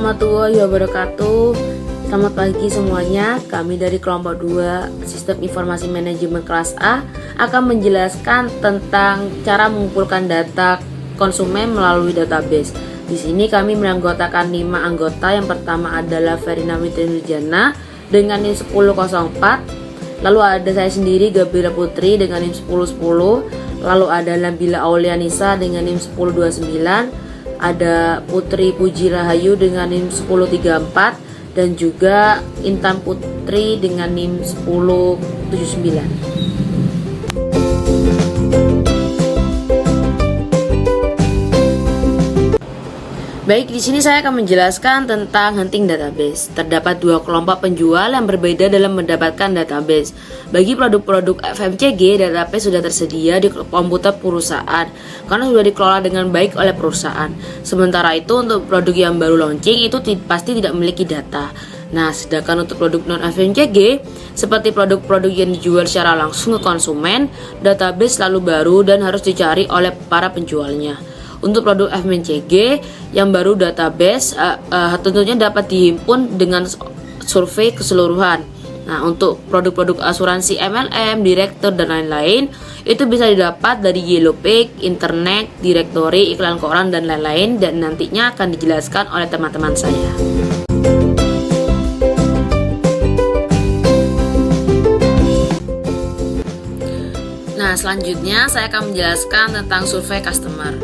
warahmatullahi wabarakatuh. Selamat pagi semuanya. Kami dari kelompok 2 Sistem Informasi Manajemen kelas A akan menjelaskan tentang cara mengumpulkan data konsumen melalui database. Di sini kami menganggotakan 5 anggota. Yang pertama adalah Verina Nurjana dengan NIM 1004. Lalu ada saya sendiri, Gabriela Putri dengan NIM 1010. Lalu ada Nabila Aulianisa dengan NIM 1029. Ada Putri Puji Rahayu dengan NIM 1034 dan juga Intan Putri dengan NIM 1079. Baik, di sini saya akan menjelaskan tentang hunting database. Terdapat 2 kelompok penjual yang berbeda dalam mendapatkan database. Bagi produk-produk FMCG, database sudah tersedia di komputer perusahaan karena sudah dikelola dengan baik oleh perusahaan. Sementara itu untuk produk yang baru launching itu pasti tidak memiliki data. Nah, sedangkan untuk produk non-FMCG seperti produk-produk yang dijual secara langsung ke konsumen, database selalu baru dan harus dicari oleh para penjualnya. Untuk produk FMCG yang baru, database tentunya dapat dihimpun dengan survei keseluruhan. Nah, untuk produk-produk asuransi MLM, direktur dan lain-lain itu bisa didapat dari Yellow Page, internet, directory, iklan koran dan lain-lain, dan nantinya akan dijelaskan oleh teman-teman saya. Nah, selanjutnya saya akan menjelaskan tentang survei customer.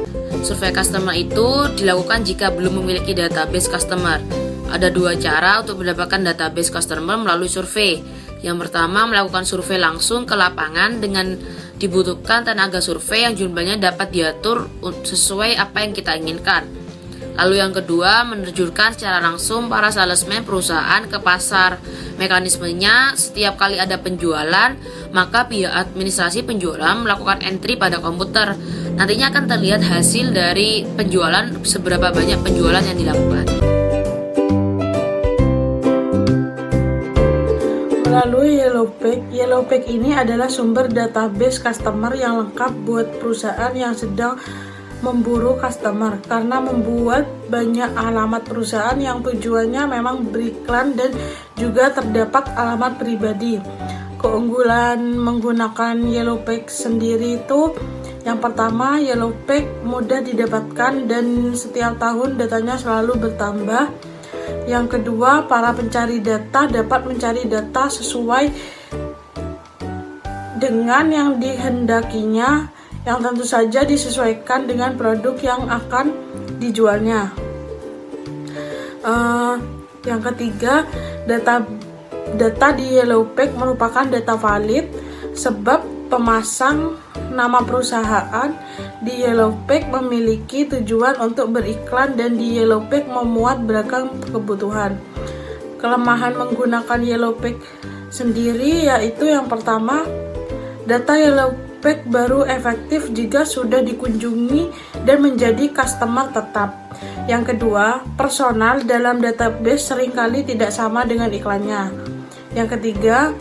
Survei customer itu dilakukan jika belum memiliki database customer. Ada 2 cara untuk mendapatkan database customer melalui survei. Yang pertama, melakukan survei langsung ke lapangan dengan dibutuhkan tenaga survei yang jumlahnya dapat diatur sesuai apa yang kita inginkan. Lalu yang kedua, menerjunkan secara langsung para salesman perusahaan ke pasar. Mekanismenya, setiap kali ada penjualan, maka pihak administrasi penjualan melakukan entry pada komputer. Nantinya akan terlihat hasil dari penjualan, seberapa banyak penjualan yang dilakukan. Melalui Yellow Page ini adalah sumber database customer yang lengkap buat perusahaan yang sedang memburu customer, karena membuat banyak alamat perusahaan yang tujuannya memang beriklan dan juga terdapat alamat pribadi. Keunggulan menggunakan Yellow Page sendiri itu, yang pertama, Yellow Page mudah didapatkan dan setiap tahun datanya selalu bertambah. Yang kedua, para pencari data dapat mencari data sesuai dengan yang dihendakinya, yang tentu saja disesuaikan dengan produk yang akan dijualnya. Yang ketiga, data di Yellow Page merupakan data valid sebab pemasang nama perusahaan di Yellow Page memiliki tujuan untuk beriklan dan di Yellow Page memuat beragam kebutuhan. Kelemahan menggunakan Yellow Page sendiri yaitu yang pertama, data Yellow Page baru efektif jika sudah dikunjungi dan menjadi customer tetap. Yang kedua, personal dalam database seringkali tidak sama dengan iklannya. Yang ketiga,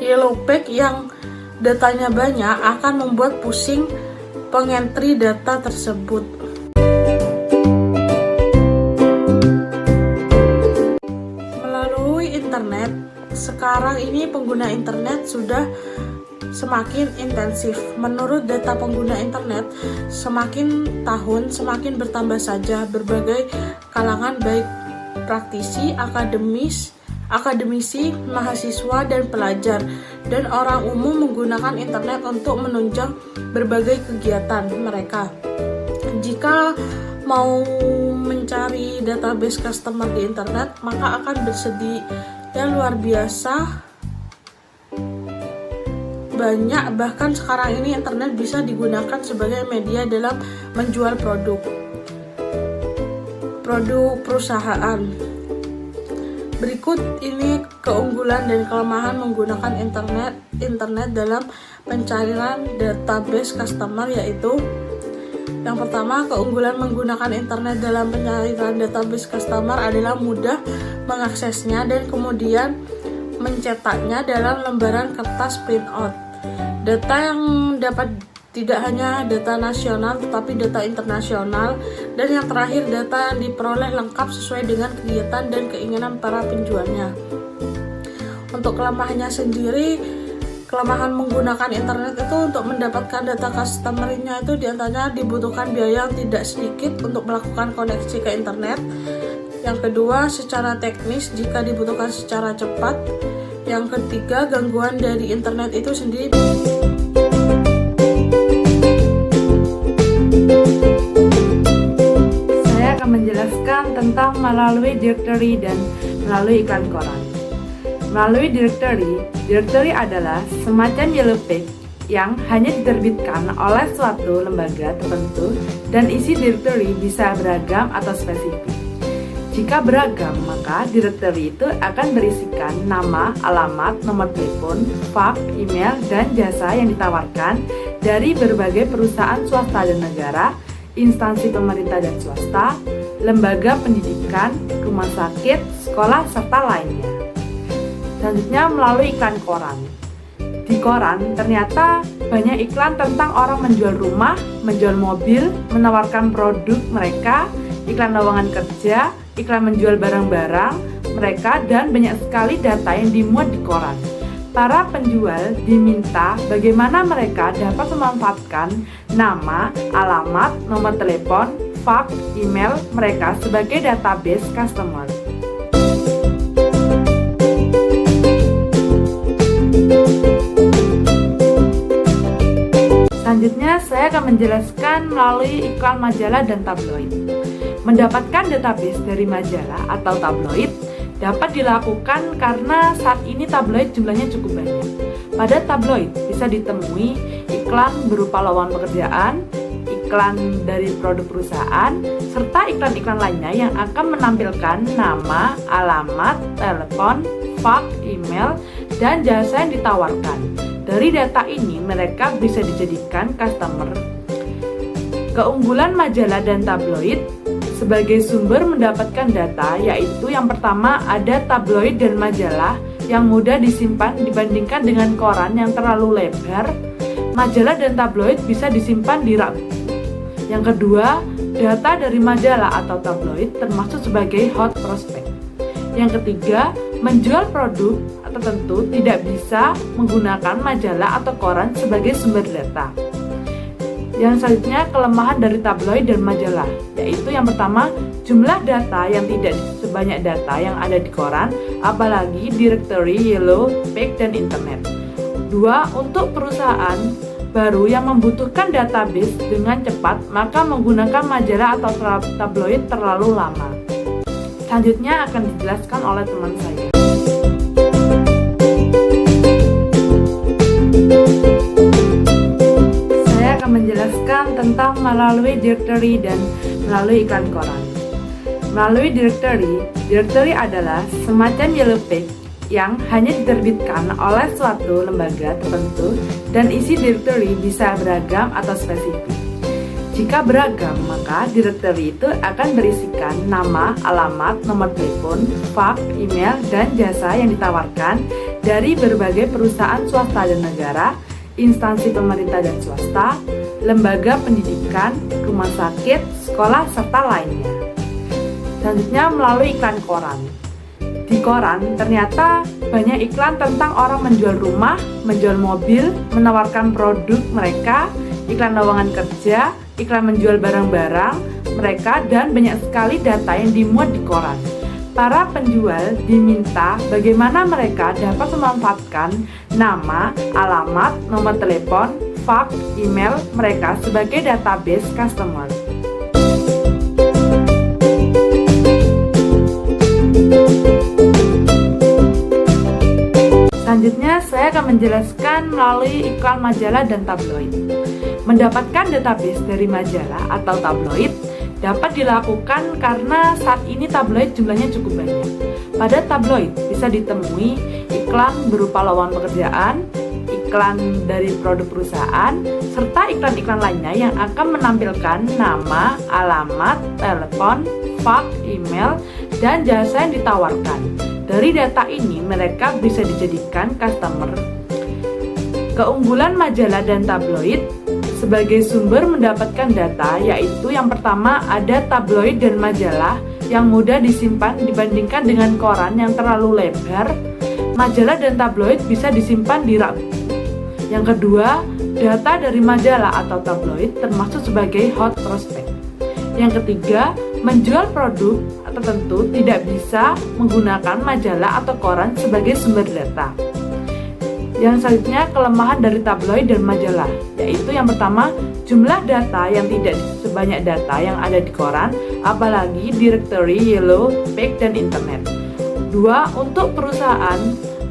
Yellow Page yang datanya banyak akan membuat pusing pengentry data tersebut. Melalui internet, sekarang ini pengguna internet sudah semakin intensif. Menurut data pengguna internet, semakin tahun semakin bertambah saja berbagai kalangan baik praktisi, akademisi, mahasiswa, dan pelajar, dan orang umum menggunakan internet untuk menunjang berbagai kegiatan mereka. Jika mau mencari database customer di internet, maka akan bersedia luar biasa banyak. Bahkan sekarang ini internet bisa digunakan sebagai media dalam menjual produk perusahaan. Berikut ini keunggulan dan kelemahan menggunakan internet dalam pencarian database customer, yaitu yang pertama, keunggulan menggunakan internet dalam pencarian database customer adalah mudah mengaksesnya dan kemudian mencetaknya dalam lembaran kertas printout. Data yang dapat Tidak hanya data nasional tetapi data internasional, dan yang terakhir data yang diperoleh lengkap sesuai dengan kegiatan dan keinginan para penjualnya. Untuk kelemahannya sendiri, kelemahan menggunakan internet itu untuk mendapatkan data customer-nya itu diantaranya dibutuhkan biaya yang tidak sedikit untuk melakukan koneksi ke internet. Yang kedua, secara teknis jika dibutuhkan secara cepat. Yang ketiga, gangguan dari internet itu sendiri. Saya akan menjelaskan tentang melalui directory dan melalui iklan koran. Melalui directory adalah semacam yellow page yang hanya diterbitkan oleh suatu lembaga tertentu, dan isi directory bisa beragam atau spesifik. Jika beragam, maka directory itu akan berisikan nama, alamat, nomor telepon, fax, email, dan jasa yang ditawarkan dari berbagai perusahaan swasta dan negara, instansi pemerintah dan swasta, lembaga pendidikan, rumah sakit, sekolah, serta lainnya. Selanjutnya melalui iklan koran. Di koran ternyata banyak iklan tentang orang menjual rumah, menjual mobil, menawarkan produk mereka, iklan lowongan kerja, iklan menjual barang-barang mereka, dan banyak sekali data yang dimuat di koran. Para penjual diminta bagaimana mereka dapat memanfaatkan nama, alamat, nomor telepon, fax, email mereka sebagai database customer. Selanjutnya, saya akan menjelaskan melalui iklan majalah dan tabloid. Mendapatkan database dari majalah atau tabloid dapat dilakukan karena saat ini tabloid jumlahnya cukup banyak. Pada tabloid bisa ditemui iklan berupa lowongan pekerjaan, iklan dari produk perusahaan, serta iklan-iklan lainnya yang akan menampilkan nama, alamat, telepon, fax, email, dan jasa yang ditawarkan. Dari data ini mereka bisa dijadikan customer. Keunggulan majalah dan tabloid sebagai sumber mendapatkan data yaitu yang pertama, ada tabloid dan majalah yang mudah disimpan dibandingkan dengan koran yang terlalu lebar. Majalah dan tabloid bisa disimpan di rak buku. Yang kedua, data dari majalah atau tabloid termasuk sebagai hot prospect. Yang ketiga, menjual produk tertentu tidak bisa menggunakan majalah atau koran sebagai sumber data. Yang selanjutnya, kelemahan dari tabloid dan majalah, yaitu yang pertama, jumlah data yang tidak sebanyak data yang ada di koran, apalagi directory, yellow page, dan internet. Dua, untuk perusahaan baru yang membutuhkan database dengan cepat, maka menggunakan majalah atau tabloid terlalu lama. Selanjutnya akan dijelaskan oleh teman saya. Menjelaskan tentang melalui directory dan melalui iklan koran. Melalui directory adalah semacam yellow page yang hanya diterbitkan oleh suatu lembaga tertentu, dan isi directory bisa beragam atau spesifik. Jika beragam, maka directory itu akan berisikan nama, alamat, nomor telepon, fax, email, dan jasa yang ditawarkan dari berbagai perusahaan swasta dan negara, instansi pemerintah dan swasta, lembaga pendidikan, rumah sakit, sekolah, serta lainnya. Selanjutnya melalui iklan koran. Di koran ternyata banyak iklan tentang orang menjual rumah, menjual mobil, menawarkan produk mereka, iklan lowongan kerja, iklan menjual barang-barang mereka, dan banyak sekali data yang dimuat di koran. Para penjual diminta bagaimana mereka dapat memanfaatkan nama, alamat, nomor telepon, fax, email mereka sebagai database customer. Selanjutnya, saya akan menjelaskan melalui iklan majalah dan tabloid. Mendapatkan database dari majalah atau tabloid dapat dilakukan karena saat ini tabloid jumlahnya cukup banyak. Pada tabloid bisa ditemui iklan berupa lowongan pekerjaan, iklan dari produk perusahaan, serta iklan-iklan lainnya yang akan menampilkan nama, alamat, telepon, fax, email, dan jasa yang ditawarkan. Dari data ini mereka bisa dijadikan customer. Keunggulan majalah dan tabloid sebagai sumber mendapatkan data, yaitu yang pertama ada tabloid dan majalah yang mudah disimpan dibandingkan dengan koran yang terlalu lebar. Majalah dan tabloid bisa disimpan di rak buku. Yang kedua, data dari majalah atau tabloid termasuk sebagai hot prospect. Yang ketiga, menjual produk tertentu tidak bisa menggunakan majalah atau koran sebagai sumber data. Yang selanjutnya, kelemahan dari tabloid dan majalah, yaitu yang pertama, jumlah data yang tidak sebanyak data yang ada di koran, apalagi directory, yellow, page, dan internet. Dua, untuk perusahaan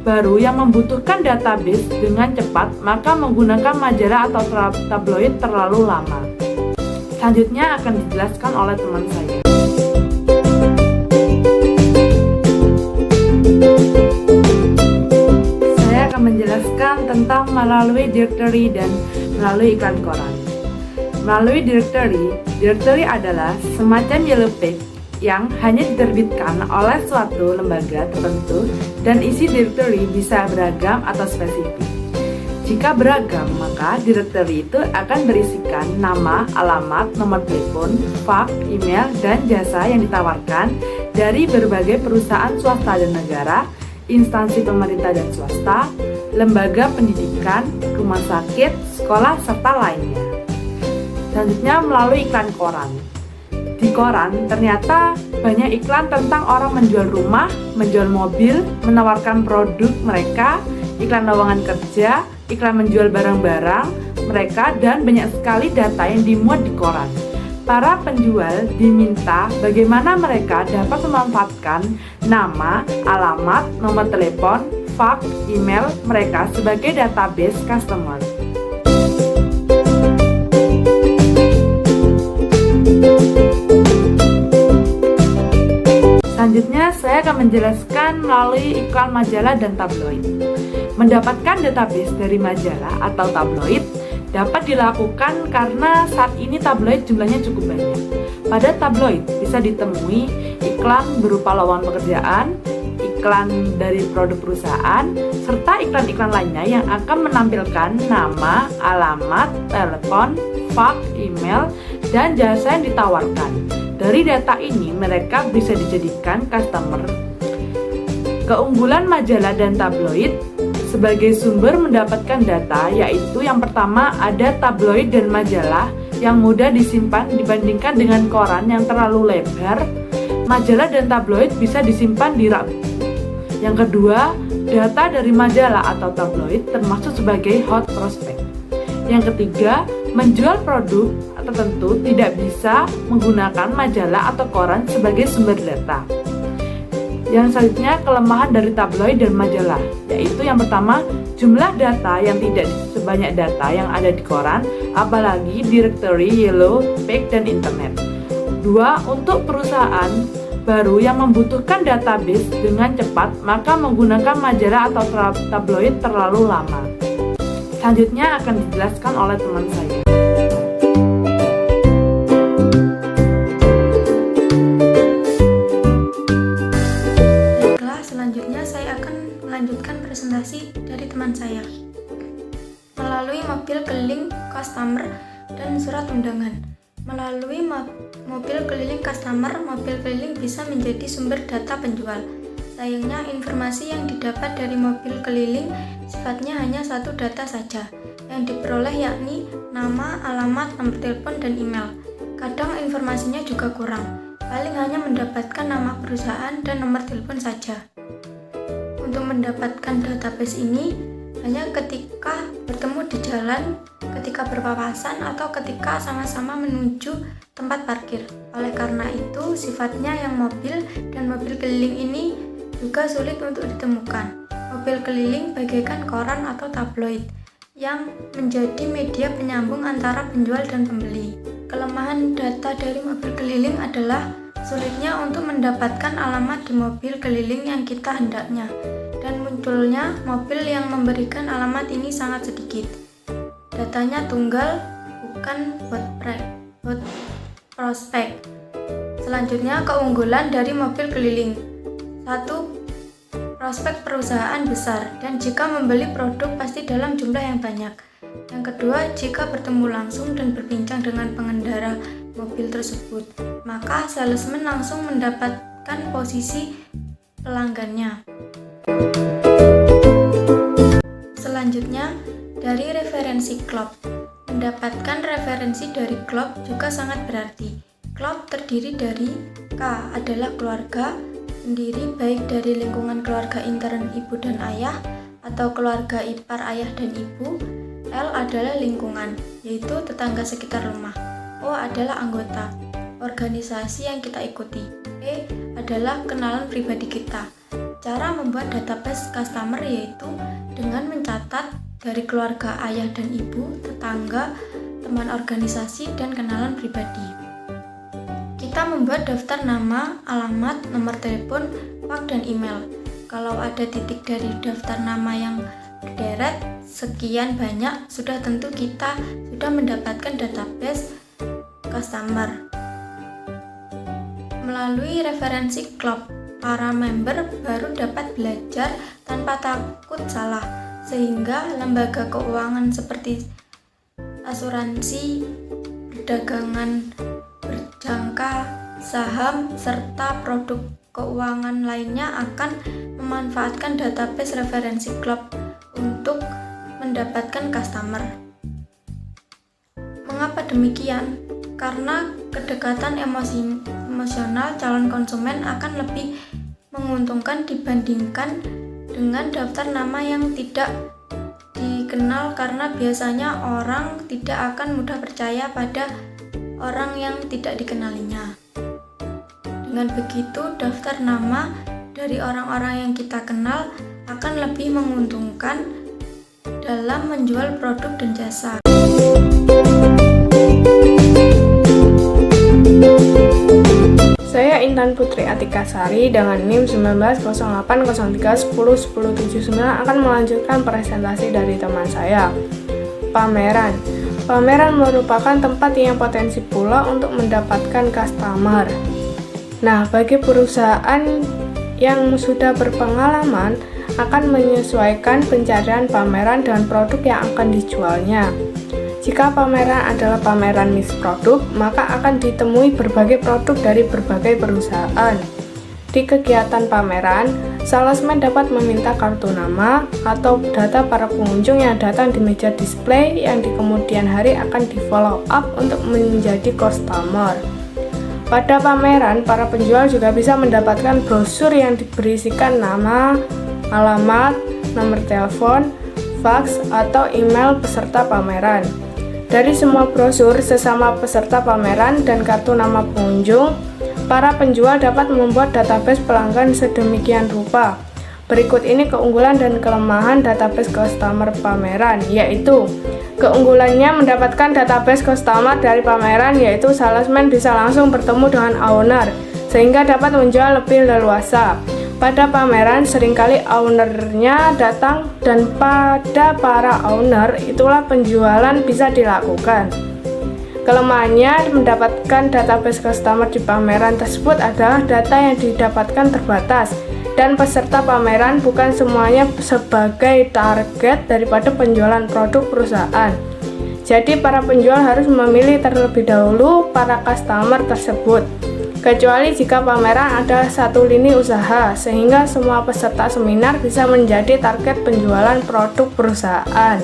baru yang membutuhkan database dengan cepat, maka menggunakan majalah atau tabloid terlalu lama. Selanjutnya akan dijelaskan oleh teman saya. Menjelaskan tentang melalui directory dan melalui iklan koran. Melalui directory adalah semacam yellow page yang hanya diterbitkan oleh suatu lembaga tertentu dan isi directory bisa beragam atau spesifik. Jika beragam, maka directory itu akan berisikan nama, alamat, nomor telepon, fax, email, dan jasa yang ditawarkan dari berbagai perusahaan swasta dan negara, instansi pemerintah dan swasta, lembaga pendidikan, rumah sakit, sekolah, serta lainnya. Selanjutnya melalui iklan koran. Di koran ternyata banyak iklan tentang orang menjual rumah, menjual mobil, menawarkan produk mereka, iklan lowongan kerja, iklan menjual barang-barang mereka, dan banyak sekali data yang dimuat di koran. Para penjual diminta bagaimana mereka dapat memanfaatkan nama, alamat, nomor telepon, fax, email mereka sebagai database customer. Selanjutnya saya akan menjelaskan melalui iklan majalah dan tabloid. Mendapatkan database dari majalah atau tabloid dapat dilakukan karena saat ini tabloid jumlahnya cukup banyak. Pada tabloid bisa ditemui iklan berupa lowongan pekerjaan, iklan dari produk perusahaan, serta iklan-iklan lainnya yang akan menampilkan nama, alamat, telepon, fax, email, dan jasa yang ditawarkan. Dari data ini mereka bisa dijadikan customer. Keunggulan majalah dan tabloid sebagai sumber mendapatkan data, yaitu yang pertama ada tabloid dan majalah yang mudah disimpan dibandingkan dengan koran yang terlalu lebar. Majalah dan tabloid bisa disimpan di rak buku. Yang kedua, data dari majalah atau tabloid termasuk sebagai hot prospect. Yang ketiga, menjual produk tertentu tidak bisa menggunakan majalah atau koran sebagai sumber data. Yang selanjutnya, kelemahan dari tabloid dan majalah, yaitu yang pertama, jumlah data yang tidak sebanyak data yang ada di koran, apalagi directory, yellow, page, dan internet. Dua, untuk perusahaan baru yang membutuhkan database dengan cepat, maka menggunakan majalah atau tabloid terlalu lama. Selanjutnya akan dijelaskan oleh teman saya. Melanjutkan presentasi dari teman saya melalui mobil keliling customer dan surat undangan. Melalui mobil keliling customer, mobil keliling bisa menjadi sumber data penjual. Sayangnya informasi yang didapat dari mobil keliling sifatnya hanya satu data saja yang diperoleh, yakni nama, alamat, nomor telepon, dan email. Kadang informasinya juga kurang, paling hanya mendapatkan nama perusahaan dan nomor telepon saja. Untuk mendapatkan database ini hanya ketika bertemu di jalan, ketika berpapasan, atau ketika sama-sama menuju tempat parkir. Oleh karena itu, sifatnya yang mobil dan mobil keliling ini juga sulit untuk ditemukan. Mobil keliling bagaikan koran atau tabloid yang menjadi media penyambung antara penjual dan pembeli. Kelemahan data dari mobil keliling adalah sulitnya untuk mendapatkan alamat di mobil keliling yang kita hendaknya, dan munculnya mobil yang memberikan alamat ini sangat sedikit. Datanya tunggal, bukan hot prospect. Selanjutnya, keunggulan dari mobil keliling. 1. prospek perusahaan besar, dan jika membeli produk pasti dalam jumlah yang banyak. Yang kedua, jika bertemu langsung dan berbincang dengan pengendara mobil tersebut, maka salesman langsung mendapatkan posisi pelanggannya. Selanjutnya, dari referensi klub. Mendapatkan referensi dari klub juga sangat berarti. Klub terdiri dari K adalah keluarga sendiri, baik dari lingkungan keluarga intern ibu dan ayah atau keluarga ipar ayah dan ibu. L adalah lingkungan, yaitu tetangga sekitar rumah. O adalah anggota, organisasi yang kita ikuti. P adalah kenalan pribadi kita. Cara membuat database customer yaitu dengan mencatat dari keluarga ayah dan ibu, tetangga, teman organisasi, dan kenalan pribadi. Kita membuat daftar nama, alamat, nomor telepon, fax, dan email. Kalau ada titik dari daftar nama yang berderet sekian banyak, sudah tentu kita sudah mendapatkan database customer. Melalui referensi klub, para member baru dapat belajar tanpa takut salah, sehingga lembaga keuangan seperti asuransi, perdagangan berjangka, saham, serta produk keuangan lainnya akan memanfaatkan database referensi klub untuk mendapatkan customer. Mengapa demikian? Karena kedekatan emosional calon konsumen akan lebih menguntungkan dibandingkan dengan daftar nama yang tidak dikenal, karena biasanya orang tidak akan mudah percaya pada orang yang tidak dikenalinya. Dengan begitu, daftar nama dari orang-orang yang kita kenal akan lebih menguntungkan dalam menjual produk dan jasa. Saya Intan Putri Atikasari dengan NIM 190803101079 akan melanjutkan presentasi dari teman saya. Pameran. Pameran merupakan tempat yang potensi pula untuk mendapatkan customer. Nah, bagi perusahaan yang sudah berpengalaman akan menyesuaikan pencarian pameran dan produk yang akan dijualnya. Jika pameran adalah pameran niche produk, maka akan ditemui berbagai produk dari berbagai perusahaan. Di kegiatan pameran, salesman dapat meminta kartu nama atau data para pengunjung yang datang di meja display yang di kemudian hari akan di follow up untuk menjadi customer. Pada pameran, para penjual juga bisa mendapatkan brosur yang berisikan nama, alamat, nomor telepon, fax, atau email peserta pameran. Dari semua brosur sesama peserta pameran dan kartu nama pengunjung, para penjual dapat membuat database pelanggan sedemikian rupa. Berikut ini keunggulan dan kelemahan database customer pameran, yaitu keunggulannya mendapatkan database customer dari pameran, yaitu salesman bisa langsung bertemu dengan owner, sehingga dapat menjual lebih leluasa. Pada pameran, seringkali ownernya datang dan pada para owner itulah penjualan bisa dilakukan. Kelemahannya mendapatkan database customer di pameran tersebut adalah data yang didapatkan terbatas dan peserta pameran bukan semuanya sebagai target daripada penjualan produk perusahaan. Jadi para penjual harus memilih terlebih dahulu para customer tersebut. Kecuali jika pameran adalah satu lini usaha, sehingga semua peserta seminar bisa menjadi target penjualan produk perusahaan.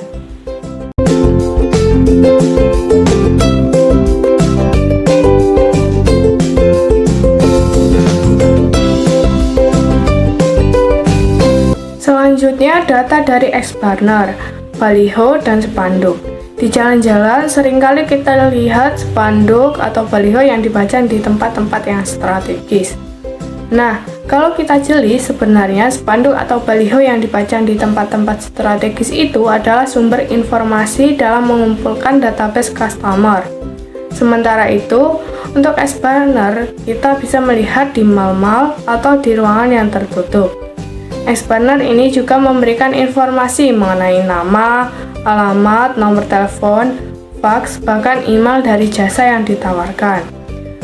Selanjutnya, data dari Expander, baliho, dan spanduk. Di jalan-jalan seringkali kita lihat spanduk atau baliho yang dipajang di tempat-tempat yang strategis. Nah, kalau kita jeli, sebenarnya spanduk atau baliho yang dipajang di tempat-tempat strategis itu adalah sumber informasi dalam mengumpulkan database customer. Sementara itu, untuk Expander, kita bisa melihat di mal-mal atau di ruangan yang tertutup. Expander ini juga memberikan informasi mengenai nama, alamat, nomor telepon, fax, bahkan email dari jasa yang ditawarkan.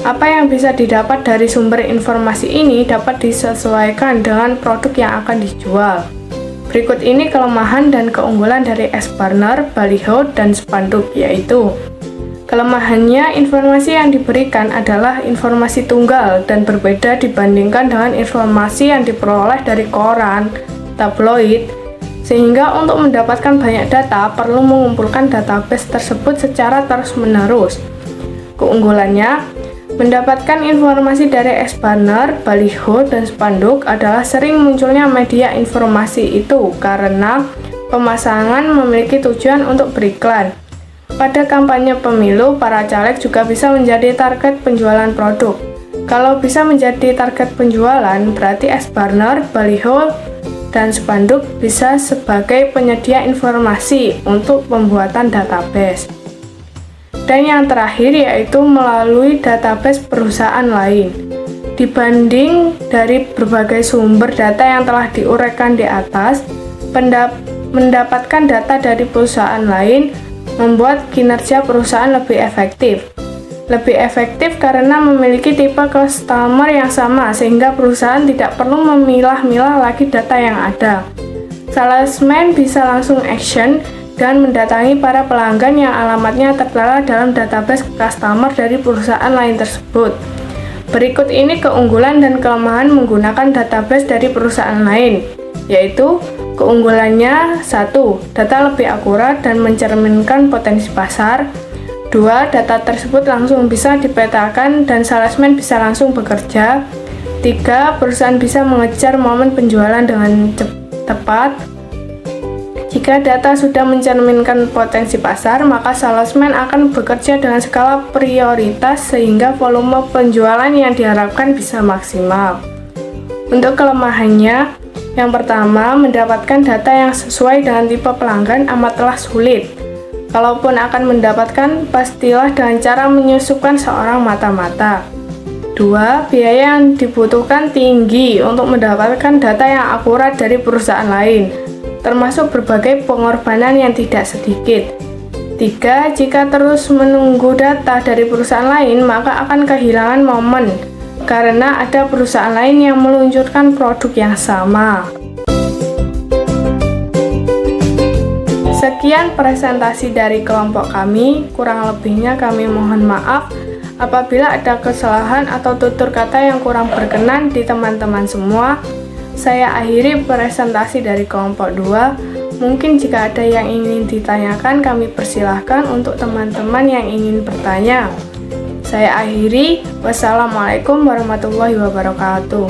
Apa yang bisa didapat dari sumber informasi ini dapat disesuaikan dengan produk yang akan dijual. Berikut ini kelemahan dan keunggulan dari S-Banner, baliho, dan spanduk, yaitu kelemahannya, informasi yang diberikan adalah informasi tunggal dan berbeda dibandingkan dengan informasi yang diperoleh dari koran, tabloid, sehingga untuk mendapatkan banyak data perlu mengumpulkan database tersebut secara terus-menerus. Keunggulannya, mendapatkan informasi dari S-Banner, baliho, dan spanduk adalah sering munculnya media informasi itu karena pemasangan memiliki tujuan untuk beriklan. Pada kampanye pemilu, para caleg juga bisa menjadi target penjualan produk. Kalau bisa menjadi target penjualan, berarti S-Banner, baliho, dan spanduk bisa sebagai penyedia informasi untuk pembuatan database. Dan yang terakhir yaitu melalui database perusahaan lain. Dibanding dari berbagai sumber data yang telah diuraikan di atas, mendapatkan data dari perusahaan lain membuat kinerja perusahaan lebih efektif. Lebih efektif karena memiliki tipe customer yang sama, sehingga perusahaan tidak perlu memilah-milah lagi data yang ada. Salesman bisa langsung action dan mendatangi para pelanggan yang alamatnya tertera dalam database customer dari perusahaan lain tersebut. Berikut ini keunggulan dan kelemahan menggunakan database dari perusahaan lain, yaitu keunggulannya 1. Data lebih akurat dan mencerminkan potensi pasar. 2. Data tersebut langsung bisa dipetakan dan salesman bisa langsung bekerja. 3. Perusahaan bisa mengejar momen penjualan dengan tepat. Jika data sudah mencerminkan potensi pasar, maka salesman akan bekerja dengan skala prioritas sehingga volume penjualan yang diharapkan bisa maksimal. Untuk kelemahannya, yang pertama, mendapatkan data yang sesuai dengan tipe pelanggan amatlah sulit. Kalaupun akan mendapatkan, pastilah dengan cara menyusupkan seorang mata-mata. 2. Biaya yang dibutuhkan tinggi untuk mendapatkan data yang akurat dari perusahaan lain, termasuk berbagai pengorbanan yang tidak sedikit. 3. Jika terus menunggu data dari perusahaan lain, maka akan kehilangan momen, karena ada perusahaan lain yang meluncurkan produk yang sama. Sekian presentasi dari kelompok kami, kurang lebihnya kami mohon maaf apabila ada kesalahan atau tutur kata yang kurang berkenan di teman-teman semua. Saya akhiri presentasi dari kelompok 2. Mungkin jika ada yang ingin ditanyakan, kami persilahkan untuk teman-teman yang ingin bertanya. Saya akhiri. Wassalamualaikum warahmatullahi wabarakatuh.